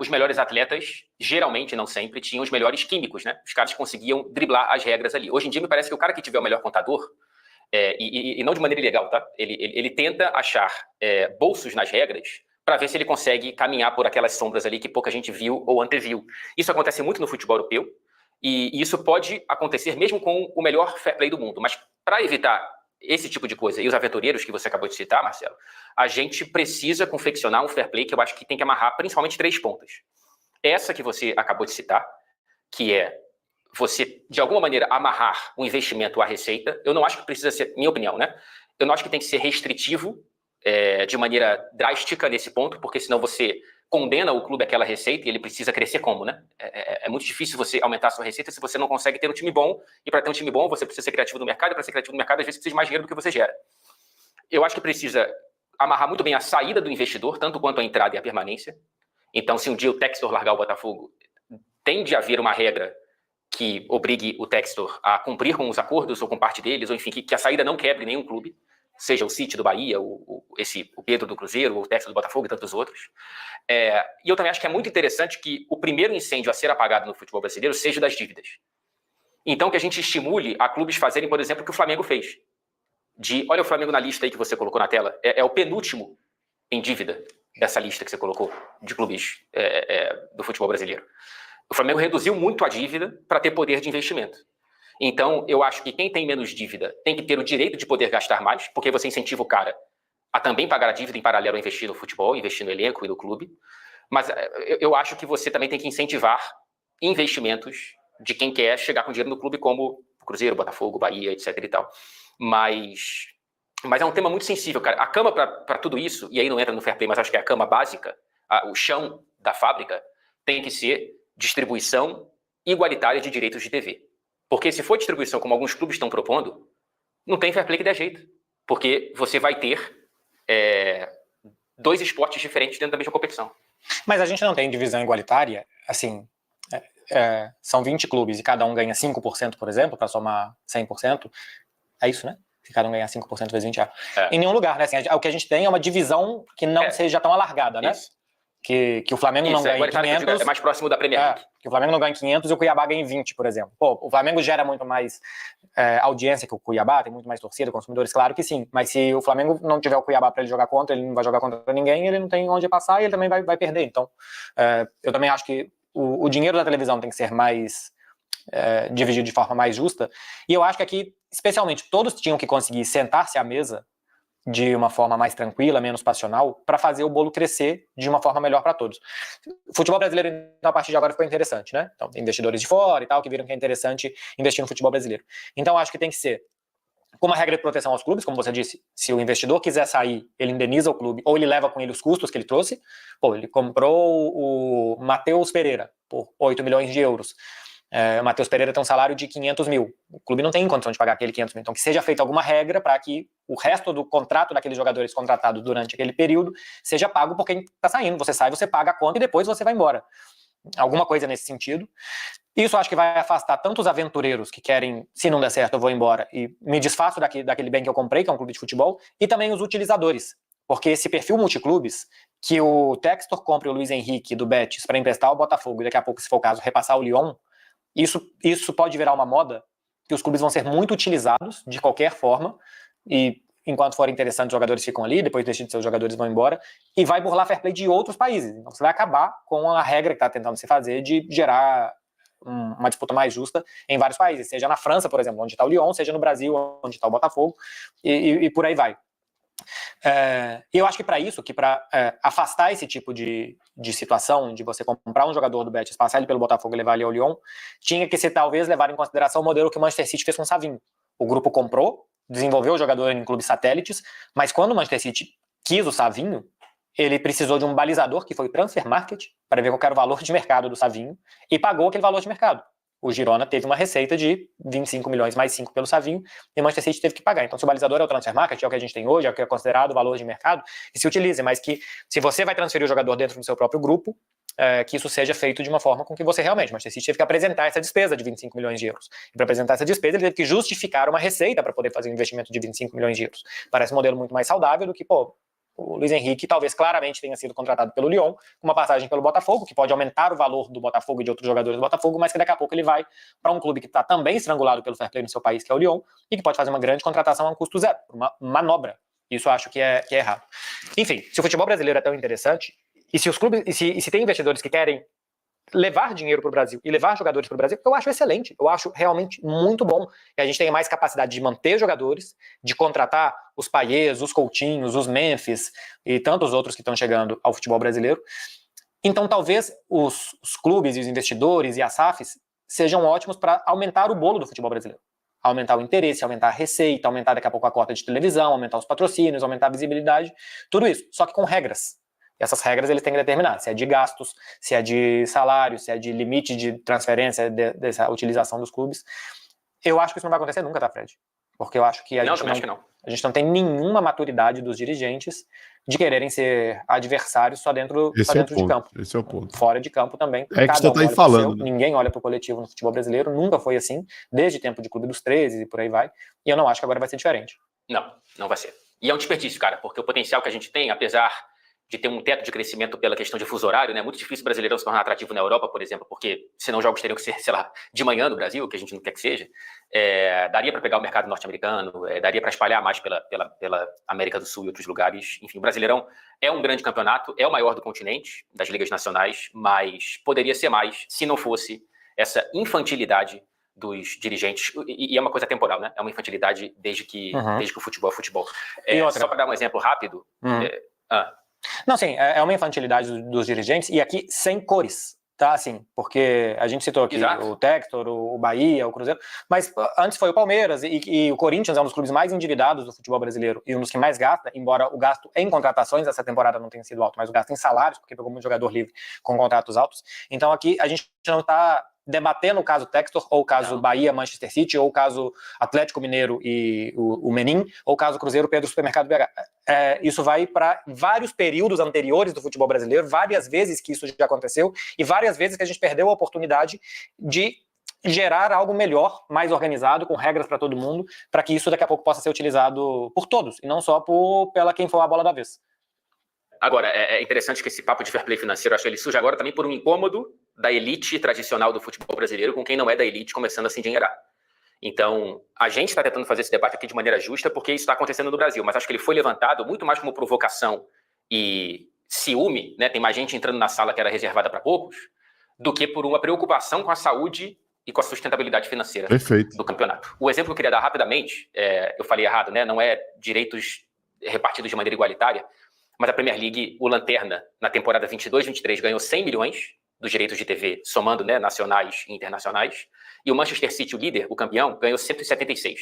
os melhores atletas, geralmente, não sempre, tinham os melhores químicos, né? Os caras conseguiam driblar as regras ali. Hoje em dia, me parece que o cara que tiver o melhor contador, e não de maneira ilegal, tá? Ele tenta achar bolsos nas regras para ver se ele consegue caminhar por aquelas sombras ali que pouca gente viu ou anteviu. Isso acontece muito no futebol europeu, e isso pode acontecer mesmo com o melhor fair play do mundo. Mas para evitar esse tipo de coisa, e os aventureiros que você acabou de citar, Marcelo, a gente precisa confeccionar um fair play que eu acho que tem que amarrar principalmente 3 pontas. Essa que você acabou de citar, que é você, de alguma maneira, amarrar o investimento à receita. Eu não acho que precisa ser, minha opinião, né? Eu não acho que tem que ser restritivo de maneira drástica nesse ponto, porque senão você condena o clube àquela receita e ele precisa crescer como, né? É muito difícil você aumentar a sua receita se você não consegue ter um time bom, e para ter um time bom você precisa ser criativo no mercado, e para ser criativo no mercado às vezes precisa de mais dinheiro do que você gera. Eu acho que precisa amarrar muito bem a saída do investidor, tanto quanto a entrada e a permanência. Então, se um dia o Textor largar o Botafogo, tem de haver uma regra que obrigue o Textor a cumprir com os acordos ou com parte deles, ou enfim, que a saída não quebre nenhum clube, seja o City do Bahia, o Pedro do Cruzeiro, o Textor do Botafogo e tantos outros. E eu também acho que é muito interessante que o primeiro incêndio a ser apagado no futebol brasileiro seja o das dívidas. Então, que a gente estimule a clubes fazerem, por exemplo, o que o Flamengo fez. Olha o Flamengo na lista aí que você colocou na tela, é o penúltimo em dívida dessa lista que você colocou de clubes do futebol brasileiro. O Flamengo reduziu muito a dívida para ter poder de investimento. Então, eu acho que quem tem menos dívida tem que ter o direito de poder gastar mais, porque você incentiva o cara a também pagar a dívida em paralelo a investir no futebol, investir no elenco e no clube. Mas eu acho que você também tem que incentivar investimentos de quem quer chegar com dinheiro no clube, como o Cruzeiro, Botafogo, Bahia, etc. e tal. Mas é um tema muito sensível, cara. A cama para tudo isso, e aí não entra no fair play, mas acho que é a cama básica, o chão da fábrica, tem que ser distribuição igualitária de direitos de TV. Porque se for distribuição como alguns clubes estão propondo, não tem fair play que dê jeito. Porque você vai ter 2 esportes diferentes dentro da mesma competição. Mas a gente não tem divisão igualitária, assim, são 20 clubes e cada um ganha 5%, por exemplo, para somar 100%. É isso, né? Se cada um ganhar 5% vezes 20 em nenhum lugar, né? Assim, o que a gente tem é uma divisão que não seja tão alargada, né? Isso. Que o Flamengo não ganha 500... É mais próximo da Premier League. Que o Flamengo não ganha 500 e o Cuiabá ganha 20, por exemplo. Pô, o Flamengo gera muito mais audiência que o Cuiabá, tem muito mais torcida, consumidores, claro que sim. Mas se o Flamengo não tiver o Cuiabá para ele jogar contra, ele não vai jogar contra ninguém, ele não tem onde passar e ele também vai perder. Então, eu também acho que o dinheiro da televisão tem que ser mais dividido de forma mais justa. E eu acho que aqui, especialmente, todos tinham que conseguir sentar-se à mesa de uma forma mais tranquila, menos passional, para fazer o bolo crescer de uma forma melhor para todos. O futebol brasileiro, então, a partir de agora, ficou interessante, né? Então, investidores de fora e tal, que viram que é interessante investir no futebol brasileiro. Então, acho que tem que ser com uma regra de proteção aos clubes, como você disse, se o investidor quiser sair, ele indeniza o clube, ou ele leva com ele os custos que ele trouxe. Pô, ele comprou o Matheus Pereira por 8 milhões de euros. O Matheus Pereira tem um salário de 500 mil. O clube não tem condição de pagar aquele 500 mil. Então, que seja feita alguma regra para que o resto do contrato daqueles jogadores contratados durante aquele período seja pago por quem está saindo. Você sai, você paga a conta e depois você vai embora. Alguma coisa nesse sentido. Isso acho que vai afastar tanto os aventureiros que querem, se não der certo, eu vou embora e me desfaço daquele bem que eu comprei, que é um clube de futebol, e também os utilizadores. Porque esse perfil multiclubes, que o Textor compre o Luiz Henrique do Betis para emprestar ao Botafogo e daqui a pouco, se for o caso, repassar o Lyon, isso pode virar uma moda, que os clubes vão ser muito utilizados de qualquer forma, e enquanto forem interessantes, os jogadores ficam ali, depois deixam de ser os jogadores vão embora, e vai burlar fair play de outros países. Então você vai acabar com a regra que está tentando se fazer de gerar uma disputa mais justa em vários países, seja na França, por exemplo, onde está o Lyon, seja no Brasil, onde está o Botafogo, e por aí vai. Eu acho que para isso, para afastar esse tipo de situação, de você comprar um jogador do Betis, passar ele pelo Botafogo e levar ele ao Lyon, tinha que se talvez levar em consideração o modelo que o Manchester City fez com o Savinho. O grupo comprou, desenvolveu o jogador em clubes satélites, mas quando o Manchester City quis o Savinho, ele precisou de um balizador, que foi o Transfer Market, para ver qual era o valor de mercado do Savinho, e pagou aquele valor de mercado. O Girona teve uma receita de 25 milhões mais 5 pelo Savinho, e o Manchester City teve que pagar. Então, se o balizador é o Transfer Market, é o que a gente tem hoje, é o que é considerado o valor de mercado, que se utilize, mas que se você vai transferir o jogador dentro do seu próprio grupo, que isso seja feito de uma forma com que você realmente, o Manchester City teve que apresentar essa despesa de 25 milhões de euros. E para apresentar essa despesa, ele teve que justificar uma receita para poder fazer um investimento de 25 milhões de euros. Parece um modelo muito mais saudável do que, O Luiz Henrique talvez claramente tenha sido contratado pelo Lyon, com uma passagem pelo Botafogo, que pode aumentar o valor do Botafogo e de outros jogadores do Botafogo, mas que daqui a pouco ele vai para um clube que está também estrangulado pelo fair play no seu país, que é o Lyon, e que pode fazer uma grande contratação a um custo zero, uma manobra. Isso eu acho que é errado. Enfim, se o futebol brasileiro é tão interessante, e se os clubes, e se tem investidores que querem levar dinheiro para o Brasil e levar jogadores para o Brasil, eu acho excelente, eu acho realmente muito bom que a gente tenha mais capacidade de manter jogadores, de contratar os Payets, os Coutinhos, os Memphis e tantos outros que estão chegando ao futebol brasileiro. Então talvez os clubes e os investidores e as SAFs sejam ótimos para aumentar o bolo do futebol brasileiro, aumentar o interesse, aumentar a receita, aumentar daqui a pouco a cota de televisão, aumentar os patrocínios, aumentar a visibilidade, tudo isso, só que com regras. E essas regras eles têm que determinar se é de gastos, se é de salário, se é de limite de transferência dessa utilização dos clubes. Eu acho que isso não vai acontecer nunca, tá, Fred? Porque eu acho que a gente não tem nenhuma maturidade dos dirigentes de quererem ser adversários só dentro de campo. Esse é o ponto. Fora de campo também. É que você tá aí falando. Né? Ninguém olha pro coletivo no futebol brasileiro, nunca foi assim, desde o tempo de Clube dos 13 e por aí vai. E eu não acho que agora vai ser diferente. Não vai ser. E é um desperdício, cara, porque o potencial que a gente tem, apesar de ter um teto de crescimento pela questão de fuso horário, né? É muito difícil o brasileiro se tornar atrativo na Europa, por exemplo, porque senão os jogos teriam que ser, sei lá, de manhã no Brasil, que a gente não quer que seja. Daria para pegar o mercado norte-americano, daria para espalhar mais pela América do Sul e outros lugares. Enfim, o Brasileirão é um grande campeonato, é o maior do continente, das ligas nacionais, mas poderia ser mais se não fosse essa infantilidade dos dirigentes, e é uma coisa temporal, né? É uma infantilidade desde que o futebol é futebol. Só para dar um exemplo rápido... Não, sim, é uma infantilidade dos dirigentes, e aqui sem cores, tá, assim, porque a gente citou aqui o Textor, o Bahia, o Cruzeiro, mas antes foi o Palmeiras, e o Corinthians é um dos clubes mais endividados do futebol brasileiro, e um dos que mais gasta, embora o gasto em contratações essa temporada não tenha sido alto, mas o gasto em salários, porque pegou muito jogador livre com contratos altos. Então aqui a gente não está debatendo o caso Textor, ou o caso Bahia, Manchester City, ou o caso Atlético Mineiro e o Menin, ou o caso Cruzeiro, Pedro Supermercado BH. Isso vai para vários períodos anteriores do futebol brasileiro, várias vezes que isso já aconteceu, e várias vezes que a gente perdeu a oportunidade de gerar algo melhor, mais organizado, com regras para todo mundo, para que isso daqui a pouco possa ser utilizado por todos, e não só pela quem for a bola da vez. Agora, é interessante que esse papo de fair play financeiro, acho que ele surge agora também por um incômodo da elite tradicional do futebol brasileiro com quem não é da elite começando a se endinheirar. Então, a gente está tentando fazer esse debate aqui de maneira justa porque isso está acontecendo no Brasil, mas acho que ele foi levantado muito mais como provocação e ciúme, né? Tem mais gente entrando na sala que era reservada para poucos, do que por uma preocupação com a saúde e com a sustentabilidade financeira do campeonato. O exemplo que eu queria dar rapidamente, eu falei errado, né? Não é direitos repartidos de maneira igualitária, mas a Premier League, o Lanterna, na temporada 22-23, ganhou 100 milhões dos direitos de TV, somando, né, nacionais e internacionais. E o Manchester City, o líder, o campeão, ganhou 176.